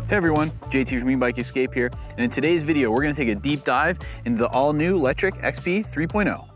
Hey everyone, JT from Ebike Escape here, and in today's video we're going to take a deep dive into the all-new Lectric XP 3.0.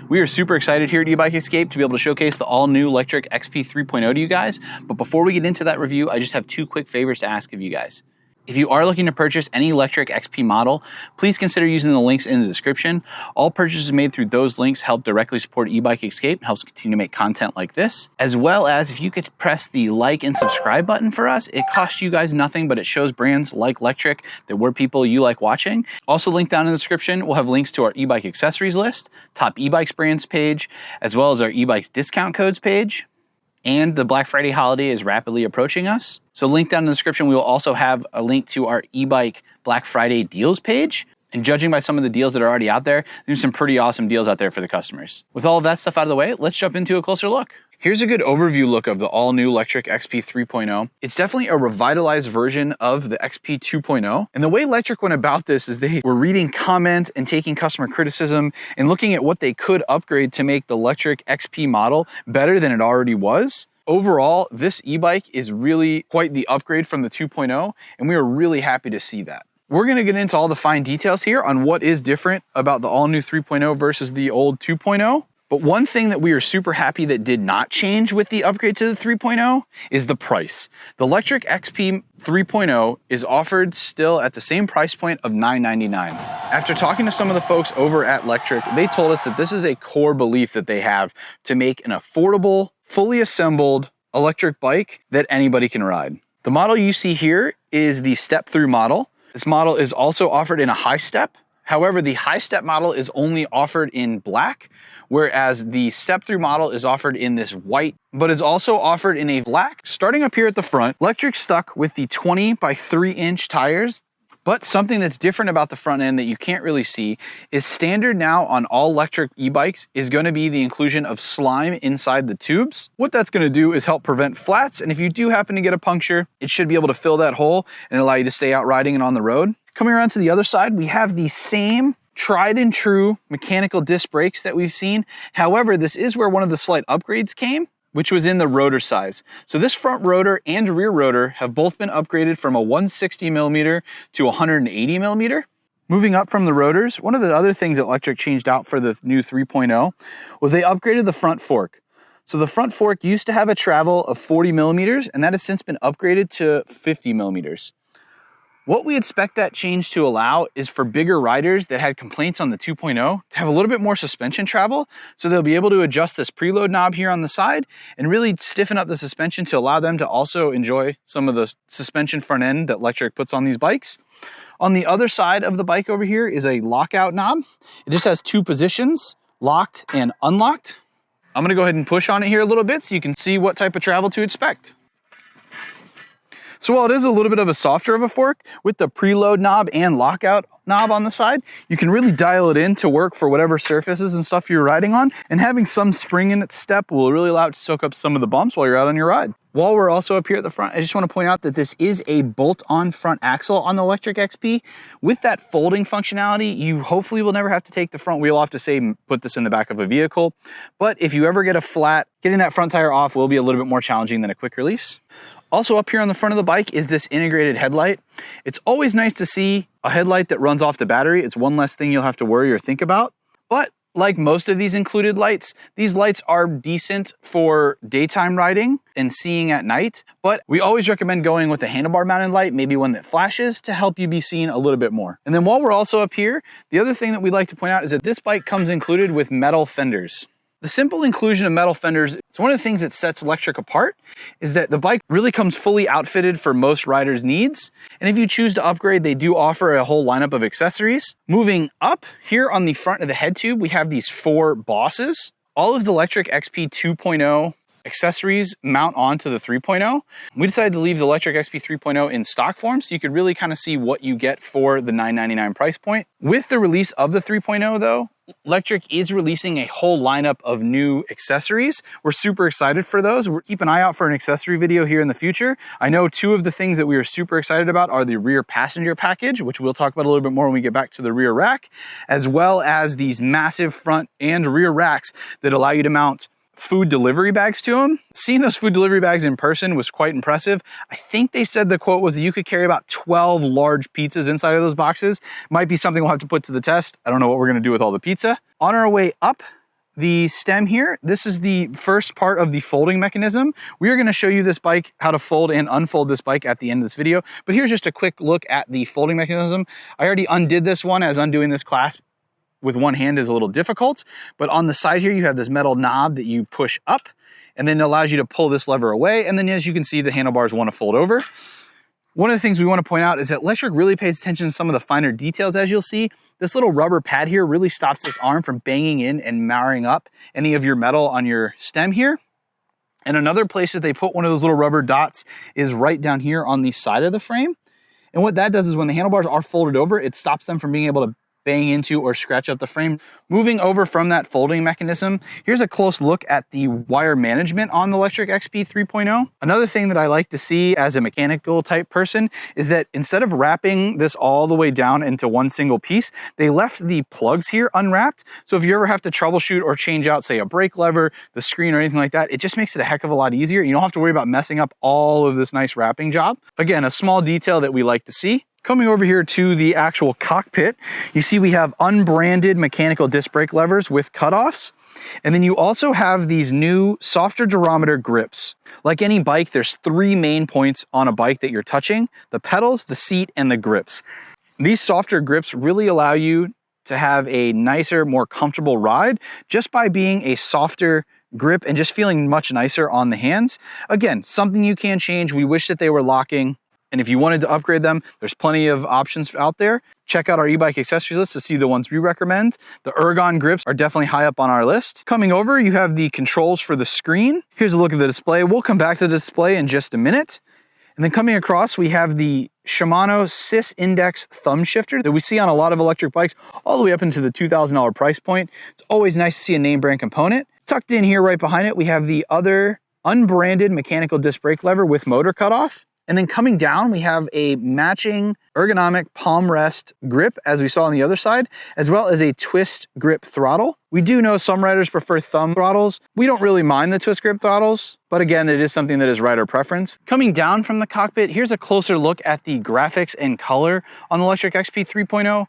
We are super excited here at Ebike Escape to be able to showcase the all-new Lectric XP 3.0 to you guys, but before we get into that review, I just have two quick favors to ask of you guys. If you are looking to purchase any Lectric XP model, please consider using the links in the description. All purchases made through those links help directly support Ebike Escape and helps continue to make content like this. As well as if you could press the like and subscribe button for us, it costs you guys nothing, but it shows brands like Lectric that we're people you like watching. Also linked down in the description, we'll have links to our e-bike accessories list, top e-bikes brands page, as well as our e-bikes discount codes page. And the Black Friday holiday is rapidly approaching us. So linked down in the description, we will also have a link to our e-bike Black Friday deals page. And judging by some of the deals that are already out there, there's some pretty awesome deals out there for the customers. With all of that stuff out of the way, let's jump into a closer look. Here's a good overview look of the all-new Lectric XP 3.0. It's definitely a revitalized version of the XP 2.0. And the way Lectric went about this is they were reading comments and taking customer criticism and looking at what they could upgrade to make the Lectric XP model better than it already was. Overall, this e-bike is really quite the upgrade from the 2.0, and we are really happy to see that. We're going to get into all the fine details here on what is different about the all-new 3.0 versus the old 2.0. But one thing that we are super happy that did not change with the upgrade to the 3.0 is the price. The Lectric XP 3.0 is offered still at the same price point of $999. After talking to some of the folks over at Lectric, they told us that this is a core belief that they have to make an affordable, fully assembled electric bike that anybody can ride. The model you see here is the step-through model. This model is also offered in a high step. However, the high step model is only offered in black, whereas the step-through model is offered in this white, but is also offered in a black. Starting up here at the front, Lectric stuck with the 20 by 3 inch tires, but something that's different about the front end that you can't really see is standard now on all electric e-bikes is going to be the inclusion of slime inside the tubes. What that's going to do is help prevent flats, and if you do happen to get a puncture, it should be able to fill that hole and allow you to stay out riding and on the road. Coming around to the other side, we have the same tried and true mechanical disc brakes that we've seen. However, this is where one of the slight upgrades came, which was in the rotor size. So this front rotor and rear rotor have both been upgraded from a 160 millimeter to 180 millimeter. Moving up from the rotors, one of the other things that Lectric changed out for the new 3.0 was they upgraded the front fork. So the front fork used to have a travel of 40 millimeters, and that has since been upgraded to 50 millimeters. What we expect that change to allow is for bigger riders that had complaints on the 2.0 to have a little bit more suspension travel, so they'll be able to adjust this preload knob here on the side and really stiffen up the suspension to allow them to also enjoy some of the suspension front end that Lectric puts on these bikes. On the other side of the bike over here is a lockout knob. It just has two positions, locked and unlocked. I'm gonna go ahead and push on it here a little bit so you can see what type of travel to expect. So while it is a little bit of a softer of a fork, with the preload knob and lockout knob on the side, you can really dial it in to work for whatever surfaces and stuff you're riding on, and having some spring in its step will really allow it to soak up some of the bumps while you're out on your ride. While we're also up here at the front, I just want to point out that this is a bolt-on front axle on the Lectric XP. With that folding functionality, you hopefully will never have to take the front wheel off to say put this in the back of a vehicle. But if you ever get a flat, getting that front tire off will be a little bit more challenging than a quick release. Also up here on the front of the bike is this integrated headlight. It's always nice to see a headlight that runs off the battery. It's one less thing you'll have to worry or think about. But like most of these included lights, these lights are decent for daytime riding and seeing at night. But we always recommend going with a handlebar mounted light, maybe one that flashes to help you be seen a little bit more. And then while we're also up here, the other thing that we'd like to point out is that this bike comes included with metal fenders. The simple inclusion of metal fenders, it's one of the things that sets Lectric apart, is that the bike really comes fully outfitted for most riders' needs. And if you choose to upgrade, they do offer a whole lineup of accessories. Moving up, here on the front of the head tube, we have these 4 bosses. All of the Lectric XP 2.0 accessories mount onto the 3.0. We decided to leave the Lectric XP 3.0 in stock form so you could really kind of see what you get for the $999 price point. With the release of the 3.0 though, Lectric is releasing a whole lineup of new accessories. We're super excited for those. We'll keep an eye out for an accessory video here in the future. I know two of the things that we are super excited about are the rear passenger package, which we'll talk about a little bit more when we get back to the rear rack, as well as these massive front and rear racks that allow you to mount food delivery bags to them. Seeing those food delivery bags in person was quite impressive. I think they said the quote was that you could carry about 12 large pizzas inside of those boxes. Might be something we'll have to put to the test. I don't know what we're gonna do with all the pizza. On our way up the stem here, this is the first part of the folding mechanism. We are gonna show you this bike, how to fold and unfold this bike at the end of this video, but here's just a quick look at the folding mechanism. I already undid this one, as undoing this clasp with one hand is a little difficult, but on the side here you have this metal knob that you push up, and then it allows you to pull this lever away, and then as you can see, the handlebars want to fold over. One of the things we want to point out is that Lectric really pays attention to some of the finer details. As you'll see, this little rubber pad here really stops this arm from banging in and marring up any of your metal on your stem here. And another place that they put one of those little rubber dots is right down here on the side of the frame. And what that does is when the handlebars are folded over, it stops them from being able to bang into or scratch up the frame. Moving over from that folding mechanism, here's a close look at the wire management on the Lectric XP 3.0. Another thing that I like to see as a mechanical type person is that instead of wrapping this all the way down into one single piece, they left the plugs here unwrapped. So if you ever have to troubleshoot or change out, say, a brake lever, the screen, or anything like that, it just makes it a heck of a lot easier. You don't have to worry about messing up all of this nice wrapping job. Again, a small detail that we like to see. Coming over here to the actual cockpit, you see we have unbranded mechanical disc brake levers with cutoffs. And then you also have these new softer durometer grips. Like any bike, there's three main points on a bike that you're touching: the pedals, the seat, and the grips. These softer grips really allow you to have a nicer, more comfortable ride just by being a softer grip and just feeling much nicer on the hands. Again, something you can change. We wish that they were locking. And if you wanted to upgrade them, there's plenty of options out there. Check out our e-bike accessories list to see the ones we recommend. The ergon grips are definitely high up on our list. Coming over, you have the controls for the screen. Here's a look at the display. We'll come back to the display in just a minute. And then coming across, we have the Shimano Sys Index thumb shifter that we see on a lot of electric bikes all the way up into the $2,000 price point. It's always nice to see a name brand component. Tucked in here right behind it, we have the other unbranded mechanical disc brake lever with motor cutoff. And then coming down, we have a matching ergonomic palm rest grip, as we saw on the other side, as well as a twist grip throttle. We do know some riders prefer thumb throttles. We don't really mind the twist grip throttles, but again, it is something that is rider preference. Coming down from the cockpit, here's a closer look at the graphics and color on the Lectric XP 3.0.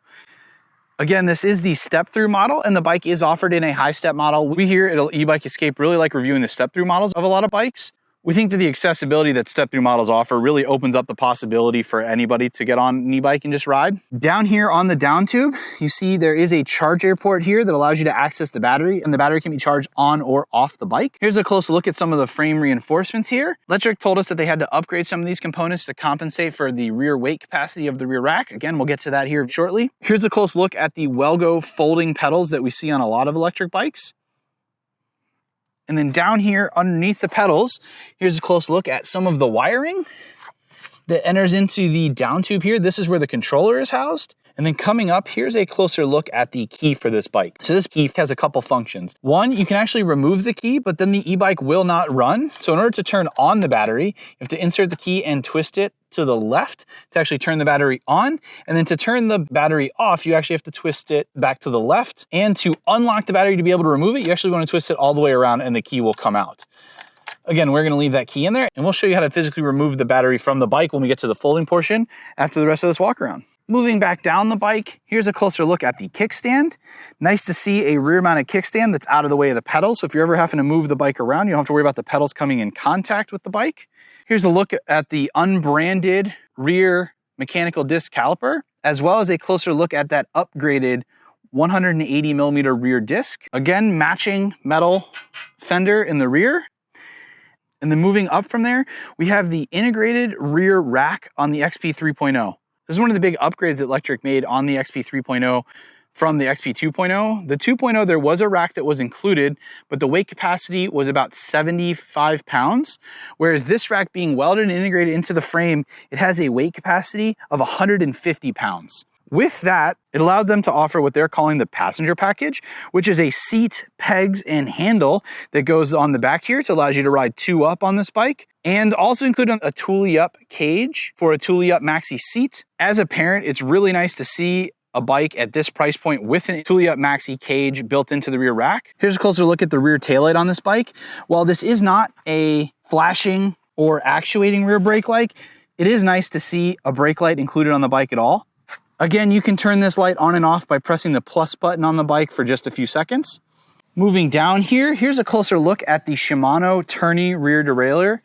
Again, this is the step-through model, and the bike is offered in a high-step model. We here at E-Bike Escape really like reviewing the step-through models of a lot of bikes. We think that the accessibility that step-through models offer really opens up the possibility for anybody to get on an e-bike and just ride. Down here on the Downtube, you see there is a charge air port here that allows you to access the battery, and the battery can be charged on or off the bike. Here's a close look at some of the frame reinforcements here. Lectric told us that they had to upgrade some of these components to compensate for the rear weight capacity of the rear rack. Again, we'll get to that here shortly. Here's a close look at the Welgo folding pedals that we see on a lot of electric bikes. And then down here underneath the pedals, here's a close look at some of the wiring that enters into the Downtube here. This is where the controller is housed. And then coming up, here's a closer look at the key for this bike. So this key has a couple functions. One, you can actually remove the key, but then the e-bike will not run. So in order to turn on the battery, you have to insert the key and twist it to the left to actually turn the battery on. And then to turn the battery off, you actually have to twist it back to the left. And to unlock the battery to be able to remove it, you actually want to twist it all the way around and the key will come out. Again, we're going to leave that key in there, and we'll show you how to physically remove the battery from the bike when we get to the folding portion after the rest of this walk around. Moving back down the bike, here's a closer look at the kickstand. Nice to see a rear-mounted kickstand that's out of the way of the pedals. So if you're ever having to move the bike around, you don't have to worry about the pedals coming in contact with the bike. Here's a look at the unbranded rear mechanical disc caliper, as well as a closer look at that upgraded 180 millimeter rear disc. Again, matching metal fender in the rear. And then moving up from there, we have the integrated rear rack on the XP 3.0. This is one of the big upgrades that Lectric made on the XP 3.0 from the XP 2.0. The 2.0, there was a rack that was included, but the weight capacity was about 75 pounds, whereas this rack being welded and integrated into the frame, it has a weight capacity of 150 pounds. With that, it allowed them to offer what they're calling the passenger package, which is a seat, pegs, and handle that goes on the back here. So it allows you to ride 2 up on this bike, and also included a Thule Yepp cage for a Thule Yepp Maxi seat. As a parent, it's really nice to see a bike at this price point with a Thule Yepp Maxi cage built into the rear rack. Here's a closer look at the rear taillight on this bike. While this is not a flashing or actuating rear brake light, it is nice to see a brake light included on the bike at all. Again, you can turn this light on and off by pressing the plus button on the bike for just a few seconds. Moving down here, here's a closer look at the Shimano Tourney rear derailleur.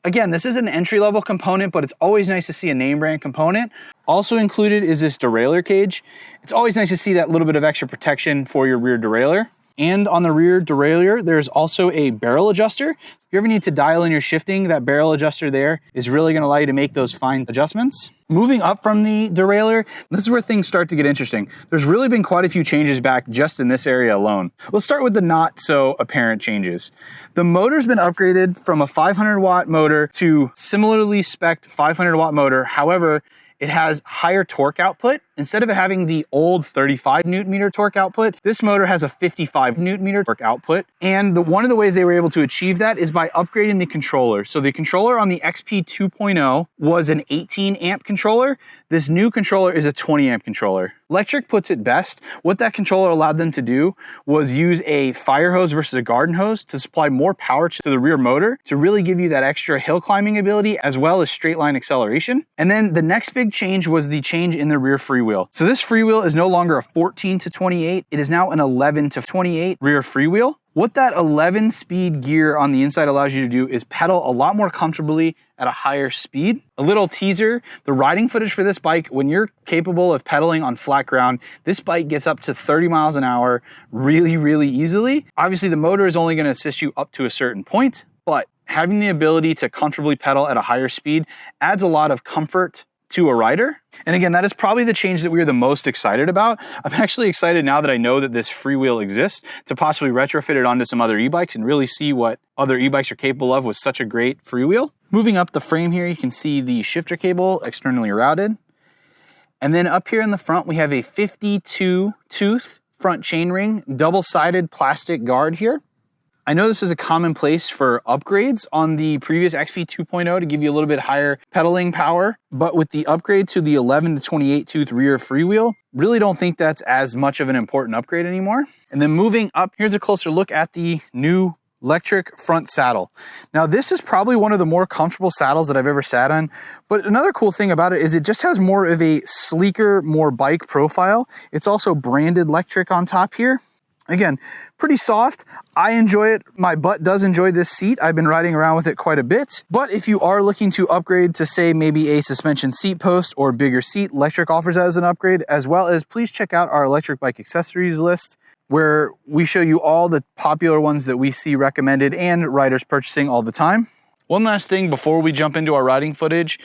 Again, this is an entry-level component, but it's always nice to see a name brand component. Also included is this derailleur cage. It's always nice to see that little bit of extra protection for your rear derailleur. And on the rear derailleur, there's also a barrel adjuster. If you ever need to dial in your shifting, that barrel adjuster there is really going to allow you to make those fine adjustments. Moving up from the derailleur, this is where things start to get interesting. There's really been quite a few changes back just in this area alone. Let's start with the not so apparent changes. The motor's been upgraded from a 500 watt motor to similarly spec'd 500 watt motor. However, it has higher torque output. Instead of it having the old 35 Newton meter torque output, this motor has a 55 Newton meter torque output. And one of the ways they were able to achieve that is by upgrading the controller. So the controller on the XP 2.0 was an 18 amp controller. This new controller is a 20 amp controller. Lectric puts it best. What that controller allowed them to do was use a fire hose versus a garden hose to supply more power to the rear motor to really give you that extra hill climbing ability as well as straight line acceleration. And then the next big change was the change in the rear freewheel. So this freewheel is no longer a 14 to 28. It is now an 11 to 28 rear freewheel. What that 11 speed gear on the inside allows you to do is pedal a lot more comfortably at a higher speed. A little teaser, the riding footage for this bike, when you're capable of pedaling on flat ground, this bike gets up to 30 miles an hour really, really easily. Obviously, the motor is only going to assist you up to a certain point, but having the ability to comfortably pedal at a higher speed adds a lot of comfort to a rider. And again, that is probably the change that we are the most excited about. I'm actually excited now that I know that this freewheel exists to possibly retrofit it onto some other e-bikes and really see what other e-bikes are capable of with such a great freewheel. Moving up the frame here, you can see the shifter cable externally routed. And then up here in the front, we have a 52 tooth front chainring, double-sided plastic guard here. I know this is a commonplace for upgrades on the previous XP 2.0 to give you a little bit higher pedaling power, but with the upgrade to the 11 to 28 tooth rear freewheel, really don't think that's as much of an important upgrade anymore. And then moving up, here's a closer look at the new Lectric front saddle. Now this is probably one of the more comfortable saddles that I've ever sat on, but another cool thing about it is it just has more of a sleeker, more bike profile. It's also branded Lectric on top here. Again, pretty soft. I enjoy it. My butt does enjoy this seat. I've been riding around with it quite a bit. But if you are looking to upgrade to, say, maybe a suspension seat post or bigger seat, Lectric offers that as an upgrade, as well as please check out our electric bike accessories list, where we show you all the popular ones that we see recommended and riders purchasing all the time. One last thing before we jump into our riding footage.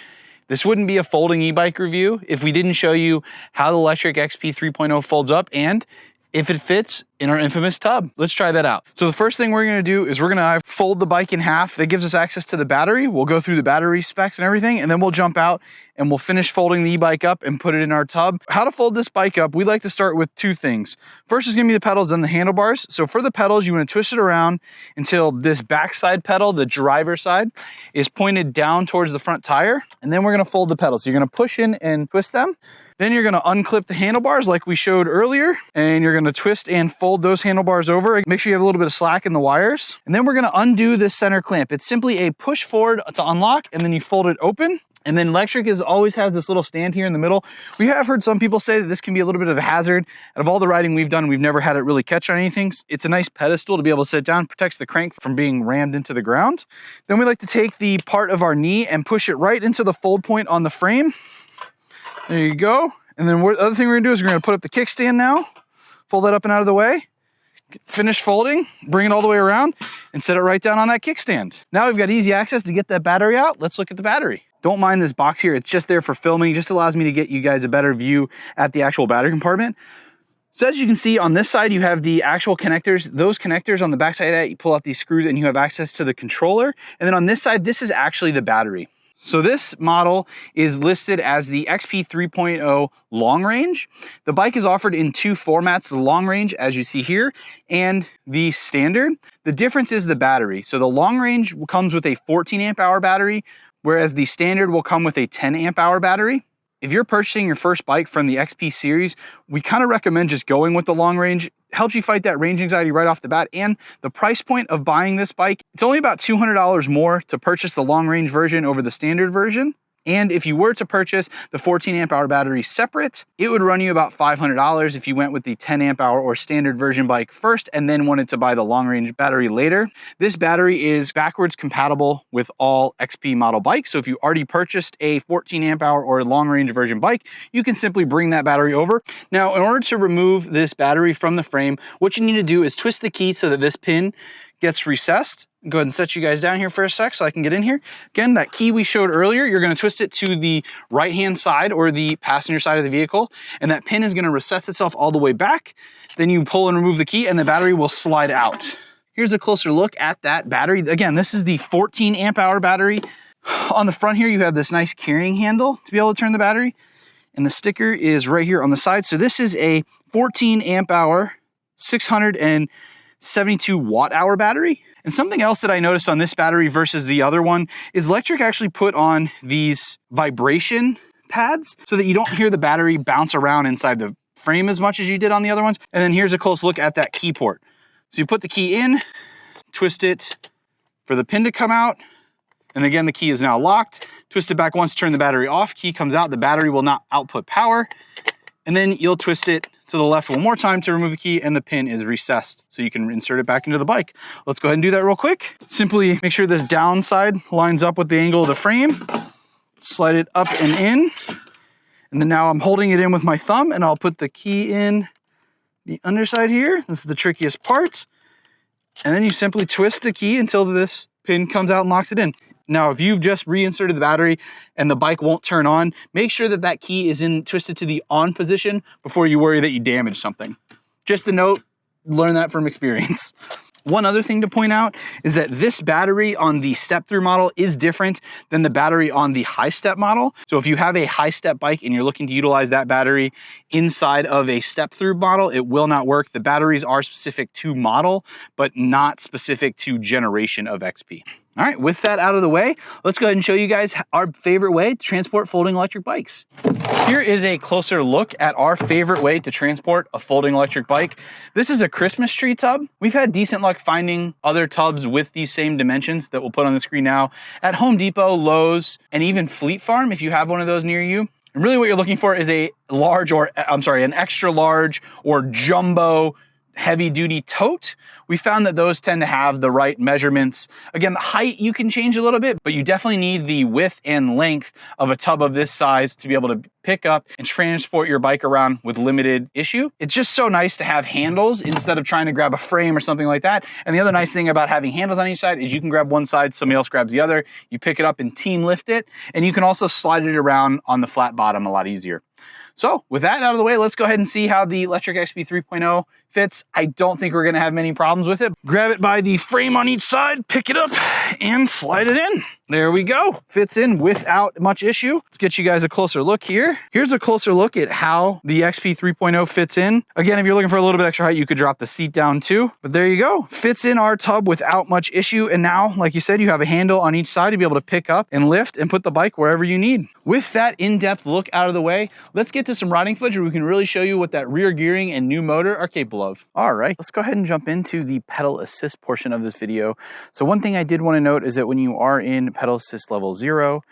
This wouldn't be a folding e-bike review if we didn't show you how the Lectric XP 3.0 folds up and if it fits in our infamous tub. Let's try that out. So the first thing we're gonna do is we're gonna fold the bike in half. That gives us access to the battery. We'll go through the battery specs and everything, and then we'll jump out and we'll finish folding the e-bike up and put it in our tub. How to fold this bike up, we like to start with two things. First is gonna be the pedals, then the handlebars. So for the pedals, you wanna twist it around until this backside pedal, the driver's side, is pointed down towards the front tire. And then we're gonna fold the pedals. So you're gonna push in and twist them. Then you're gonna unclip the handlebars like we showed earlier, and you're gonna twist and fold those handlebars over. Make sure you have a little bit of slack in the wires. And then we're gonna undo this center clamp. It's simply a push forward to unlock, and then you fold it open. And then Lectric always has this little stand here in the middle. We have heard some people say that this can be a little bit of a hazard. Out of all the riding we've done, we've never had it really catch on anything. It's a nice pedestal to be able to sit down, protects the crank from being rammed into the ground. Then we like to take the part of our knee and push it right into the fold point on the frame. There you go. And then the other thing we're gonna do is we're gonna put up the kickstand now, fold that up and out of the way, finish folding, bring it all the way around, and set it right down on that kickstand. Now we've got easy access to get that battery out. Let's look at the battery. Don't mind this box here. It's just there for filming. It just allows me to get you guys a better view at the actual battery compartment. So as you can see on this side, you have the actual connectors. Those connectors on the back side of that, you pull out these screws and you have access to the controller. And then on this side, this is actually the battery. So this model is listed as the XP 3.0 long range. The bike is offered in two formats, the long range, as you see here, and the standard. The difference is the battery. So the long range comes with a 14 amp hour battery, whereas the standard will come with a 10 amp hour battery. If you're purchasing your first bike from the XP series, we kind of recommend just going with the long range. It helps you fight that range anxiety right off the bat. And the price point of buying this bike, it's only about $200 more to purchase the long range version over the standard version. And if you were to purchase the 14 amp hour battery separate, it would run you about $500 if you went with the 10 amp hour or standard version bike first and then wanted to buy the long range battery later. This battery is backwards compatible with all XP model bikes. So if you already purchased a 14 amp hour or long range version bike, you can simply bring that battery over. Now, in order to remove this battery from the frame, what you need to do is twist the key so that this pin gets recessed. Go ahead and set you guys down here for a sec so I can get in here. Again, that key we showed earlier, you're gonna twist it to the right-hand side or the passenger side of the vehicle, and that pin is gonna recess itself all the way back. Then you pull and remove the key and the battery will slide out. Here's a closer look at that battery. Again, this is the 14 amp hour battery. On the front here, you have this nice carrying handle to be able to turn the battery, and the sticker is right here on the side. So this is a 14 amp hour, 672 watt hour battery. And something else that I noticed on this battery versus the other one is Lectric actually put on these vibration pads so that you don't hear the battery bounce around inside the frame as much as you did on the other ones. And then here's a close look at that key port. So you put the key in, twist it for the pin to come out. And again, the key is now locked. Twist it back once to turn the battery off. Key comes out, the battery will not output power. And then you'll twist it to the left one more time to remove the key and the pin is recessed. So you can insert it back into the bike. Let's go ahead and do that real quick. Simply make sure this downside lines up with the angle of the frame. Slide it up and in. And then now I'm holding it in with my thumb and I'll put the key in the underside here. This is the trickiest part. And then you simply twist the key until this pin comes out and locks it in. Now, if you've just reinserted the battery and the bike won't turn on, make sure that that key is twisted to the on position before you worry that you damage something. Just a note, learn that from experience. One other thing to point out is that this battery on the step-through model is different than the battery on the high-step model. So if you have a high-step bike and you're looking to utilize that battery inside of a step-through model, it will not work. The batteries are specific to model, but not specific to generation of XP. All right, with that out of the way, let's go ahead and show you guys our favorite way to transport folding electric bikes. Here is a closer look at our favorite way to transport a folding electric bike. This is a Christmas tree tub. We've had decent luck finding other tubs with these same dimensions that we'll put on the screen now at Home Depot, Lowe's, and even Fleet Farm if you have one of those near you. And really what you're looking for is an extra large or jumbo heavy duty tote. We found that those tend to have the right measurements. Again, the height you can change a little bit, but you definitely need the width and length of a tub of this size to be able to pick up and transport your bike around with limited issue. It's just so nice to have handles instead of trying to grab a frame or something like that. And the other nice thing about having handles on each side is you can grab one side, somebody else grabs the other, you pick it up and team lift it, and you can also slide it around on the flat bottom a lot easier. So with that out of the way, let's go ahead and see how the Lectric XP 3.0 fits. I don't think we're gonna have many problems with it. Grab it by the frame on each side, pick it up, and slide it in. There we go. Fits in without much issue. Let's get you guys a closer look here. Here's a closer look at how the XP 3.0 fits in. Again, if you're looking for a little bit extra height, you could drop the seat down too. But there you go. Fits in our tub without much issue. And now, like you said, you have a handle on each side to be able to pick up and lift and put the bike wherever you need. With that in-depth look out of the way, let's get to some riding footage where we can really show you what that rear gearing and new motor are capable of. All right, let's go ahead and jump into the pedal assist portion of this video. So one thing I did want to note is that when you are in pedal assist level 0,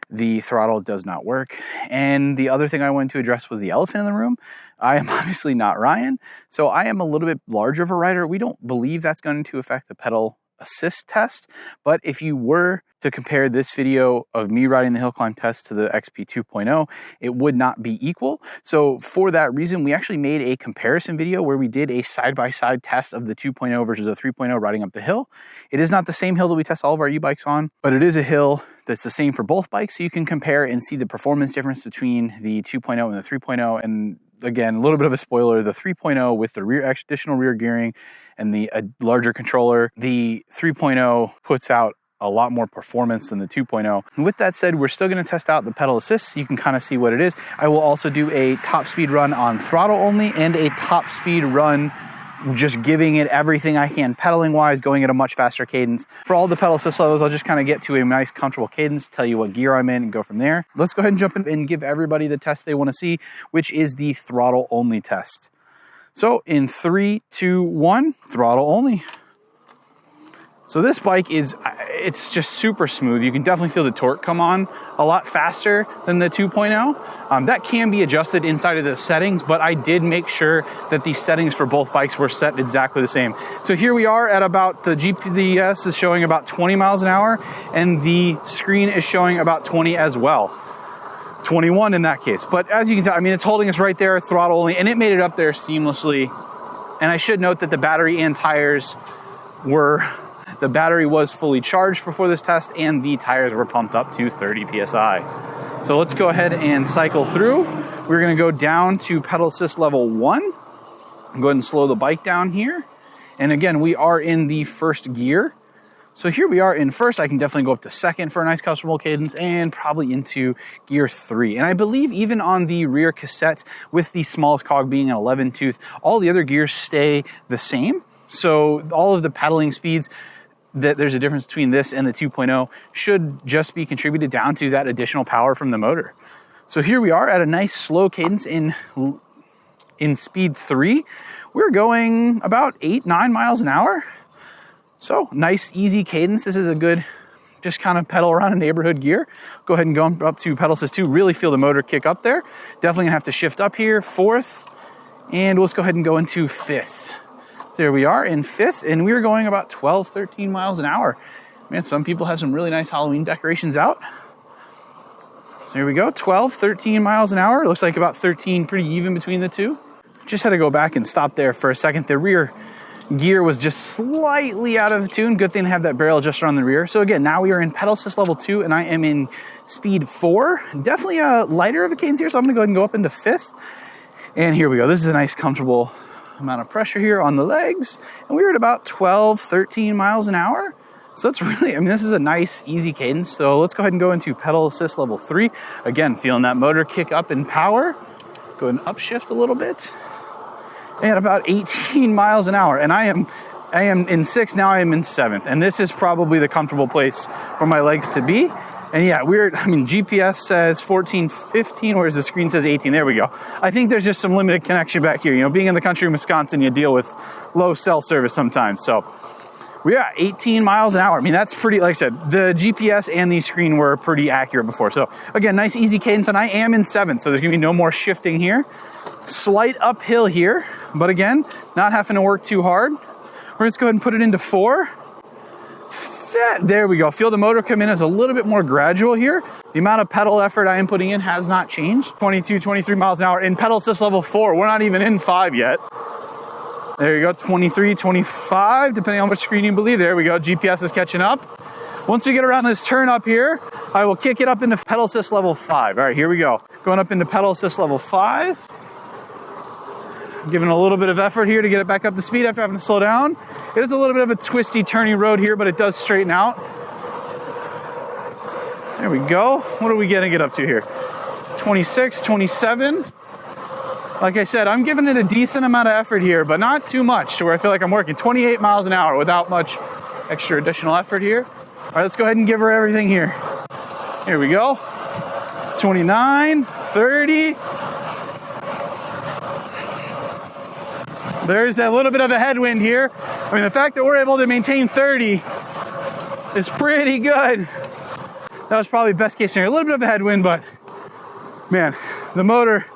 the throttle does not work. And the other thing I wanted to address was the elephant in the room. I am obviously not Ryan, so I am a little bit larger of a rider. We don't believe that's going to affect the pedal assist test, but if you were to compare this video of me riding the hill climb test to the XP 2.0, it would not be equal. So for that reason, we actually made a comparison video where we did a side-by-side test of the 2.0 versus the 3.0 riding up the hill. It is not the same hill that we test all of our e-bikes on, but it is a hill that's the same for both bikes, so you can compare and see the performance difference between the 2.0 and the 3.0, and again, a little bit of a spoiler, the 3.0 with the additional rear gearing and the larger controller, the 3.0 puts out a lot more performance than the 2.0. And with that said, we're still going to test out the pedal assist so you can kind of see what it is. I will also do a top speed run on throttle only and a top speed run just giving it everything I can pedaling wise, going at a much faster cadence. For all the pedal assist levels, I'll just kind of get to a nice comfortable cadence, tell you what gear I'm in and go from there. Let's go ahead and jump in and give everybody the test they want to see, which is the throttle only test. So in 3, 2, 1, throttle only. So this bike it's just super smooth. You can definitely feel the torque come on a lot faster than the 2.0. That can be adjusted inside of the settings, but I did make sure that the settings for both bikes were set exactly the same. So here we are at about, the GPS is showing about 20 miles an hour, and the screen is showing about 20 as well. 21 in that case. But as you can tell, I mean, it's holding us right there, throttle only, and it made it up there seamlessly. And I should note that the battery and tires the battery was fully charged before this test, and the tires were pumped up to 30 PSI. So let's go ahead and cycle through. We're gonna go down to pedal assist level 1. Go ahead and slow the bike down here. And again, we are in the first gear. So here we are in first. I can definitely go up to second for a nice comfortable cadence, and probably into gear 3. And I believe even on the rear cassette, with the smallest cog being an 11 tooth, all the other gears stay the same. So all of the pedaling speeds, that there's a difference between this and the 2.0 should just be contributed down to that additional power from the motor. So here we are at a nice slow cadence in speed 3. We're going about 8, 9 miles an hour. So nice, easy cadence. This is a good, just kind of pedal around a neighborhood gear. Go ahead and go up to pedal assist 2. Really feel the motor kick up there. Definitely gonna have to shift up here, 4th. And let's go ahead and go into 5th. So there we are in 5th, and we're going about 12, 13 miles an hour. Man, some people have some really nice Halloween decorations out. So here we go, 12, 13 miles an hour. It looks like about 13, pretty even between the two. Just had to go back and stop there for a second. The rear gear was just slightly out of tune. Good thing to have that barrel adjuster on the rear. So again, now we are in pedal assist level 2, and I am in speed 4. Definitely a lighter of a cadence here, so I'm gonna go ahead and go up into 5th. And here we go. This is a nice, comfortable amount of pressure here on the legs, and we were at about 12, 13 miles an hour. So that's really, I mean, this is a nice, easy cadence. So let's go ahead and go into pedal assist level 3. Again, feeling that motor kick up in power. Go ahead and upshift a little bit. And about 18 miles an hour. And I am in 6th, now I am in 7th. And this is probably the comfortable place for my legs to be. And yeah, GPS says 14, 15, whereas the screen says 18. There we go. I think there's just some limited connection back here. You know, being in the country of Wisconsin, you deal with low cell service sometimes. So we're at 18 miles an hour. I mean, that's pretty, like I said, the GPS and the screen were pretty accurate before. So again, nice easy cadence, and I am in 7th, so there's gonna be no more shifting here. Slight uphill here, but again, not having to work too hard. We're just go ahead and put it into 4. There we go. Feel the motor come in as a little bit more gradual here. The amount of pedal effort I am putting in has not changed. 22, 23 miles an hour in pedal assist level 4. We're not even in 5 yet. There you go, 23, 25, depending on which screen you believe. There we go, GPS is catching up. Once we get around this turn up here, I will kick it up into pedal assist level 5. All right, here we go. Going up into pedal assist level 5. Giving a little bit of effort here to get it back up to speed after having to slow down. It is a little bit of a twisty, turny road here, but it does straighten out. There we go. What are we gonna get up to here? 26, 27. Like I said, I'm giving it a decent amount of effort here, but not too much to where I feel like I'm working 28 miles an hour without much extra additional effort here. All right, let's go ahead and give her everything here. Here we go. 29, 30. There's a little bit of a headwind here. I mean, the fact that we're able to maintain 30 is pretty good. That was probably best case scenario. A little bit of a headwind, but man, the motor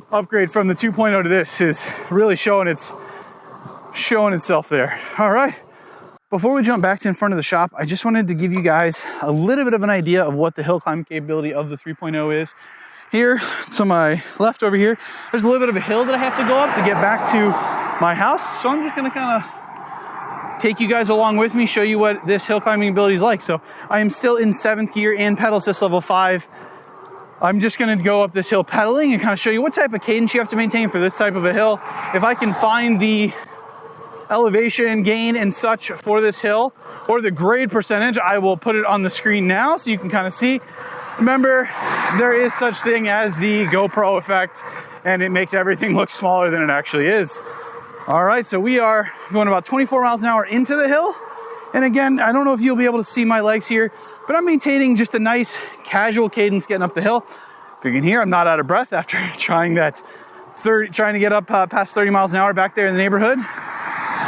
upgrade from the 2.0 to this is really showing itself there. All right. Before we jump back to in front of the shop, I just wanted to give you guys a little bit of an idea of what the hill climbing capability of the 3.0 is. Here to my left over here, there's a little bit of a hill that I have to go up to get back to my house. So I'm just gonna kind of take you guys along with me, show you what this hill climbing ability is like. So I am still in 7th gear and pedal assist level 5. I'm just gonna go up this hill pedaling and kind of show you what type of cadence you have to maintain for this type of a hill. If I can find the elevation gain and such for this hill, or the grade percentage, I will put it on the screen now so you can kind of see. Remember, there is such thing as the GoPro effect, and it makes everything look smaller than it actually is. All right, so we are going about 24 miles an hour into the hill. And again, I don't know if you'll be able to see my legs here, but I'm maintaining just a nice casual cadence getting up the hill. If you can hear, I'm not out of breath after trying to get up past 30 miles an hour back there in the neighborhood.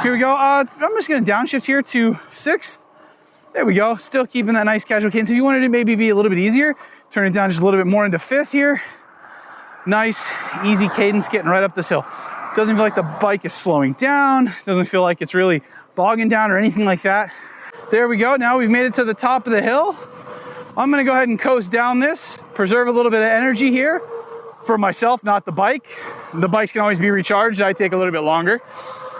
Here we go. I'm just gonna downshift here to 6th. There we go. Still keeping that nice casual cadence. If you wanted to maybe be a little bit easier, turn it down just a little bit more into 5th here. Nice, easy cadence getting right up this hill. Doesn't feel like the bike is slowing down. Doesn't feel like it's really bogging down or anything like that. There we go. Now we've made it to the top of the hill. I'm gonna go ahead and coast down this, preserve a little bit of energy here for myself, not the bike. The bikes can always be recharged. I take a little bit longer.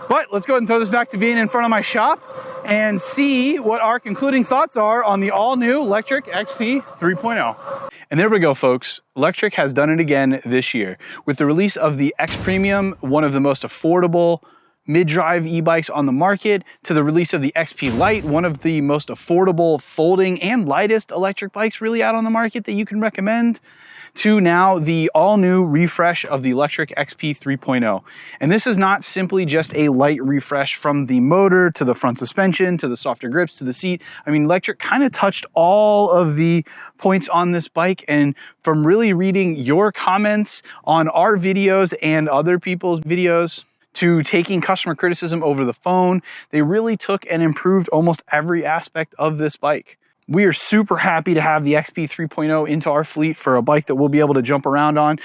But let's go ahead and throw this back to being in front of my shop and see what our concluding thoughts are on the all-new Lectric XP 3.0. And there we go, folks. Lectric has done it again this year with the release of the X Premium, one of the most affordable mid-drive e-bikes on the market, to the release of the XP Lite, one of the most affordable folding and lightest electric bikes really out on the market that you can recommend, to now the all-new refresh of the Lectric XP 3.0. And this is not simply just a light refresh from the motor to the front suspension to the softer grips to the seat. I mean, Lectric kind of touched all of the points on this bike, and from really reading your comments on our videos and other people's videos to taking customer criticism over the phone, they really took and improved almost every aspect of this bike. We are super happy to have the XP 3.0 into our fleet for a bike that we'll be able to jump around on.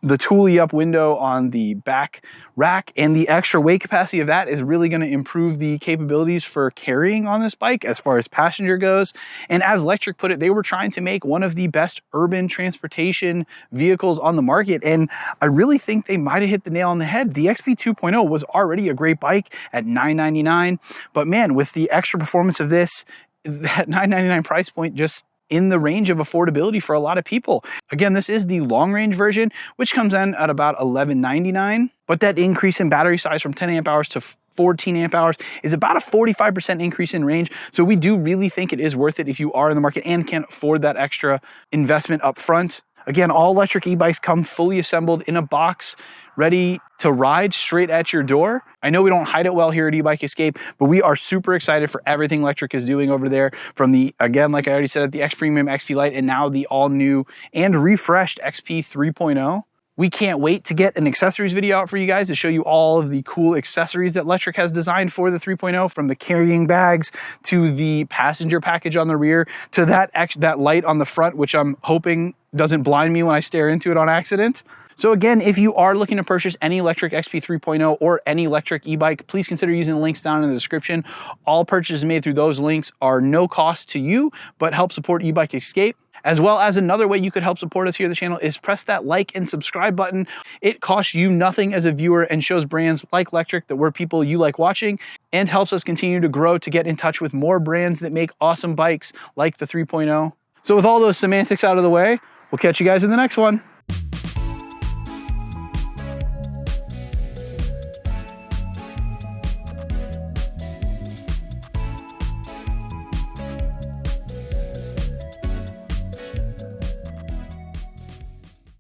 The Thule up window on the back rack and the extra weight capacity of that is really going to improve the capabilities for carrying on this bike as far as passenger goes. And as Lectric put it, they were trying to make one of the best urban transportation vehicles on the market. And I really think they might have hit the nail on the head. The XP 2.0 was already a great bike at $999, but man, with the extra performance of this, that $999 price point just in the range of affordability for a lot of people. Again, this is the long range version, which comes in at about $1199, but that increase in battery size from 10 amp hours to 14 amp hours is about a 45% increase in range. So we do really think it is worth it if you are in the market and can't afford that extra investment up front. Again, all electric e-bikes come fully assembled in a box, ready to ride straight at your door. I know we don't hide it well here at eBike Escape, but we are super excited for everything Lectric is doing over there, from the, again, like I already said, at the X Premium, XP Lite, and now the all new and refreshed XP 3.0. We can't wait to get an accessories video out for you guys to show you all of the cool accessories that Lectric has designed for the 3.0, from the carrying bags to the passenger package on the rear to that light on the front, which I'm hoping doesn't blind me when I stare into it on accident. So again, if you are looking to purchase any Lectric XP 3.0 or any Lectric e-bike, please consider using the links down in the description. All purchases made through those links are no cost to you, but help support eBike Escape. As well as another way you could help support us here at the channel is press that like and subscribe button. It costs you nothing as a viewer and shows brands like Lectric that we're people you like watching, and helps us continue to grow to get in touch with more brands that make awesome bikes like the 3.0. So with all those semantics out of the way, we'll catch you guys in the next one.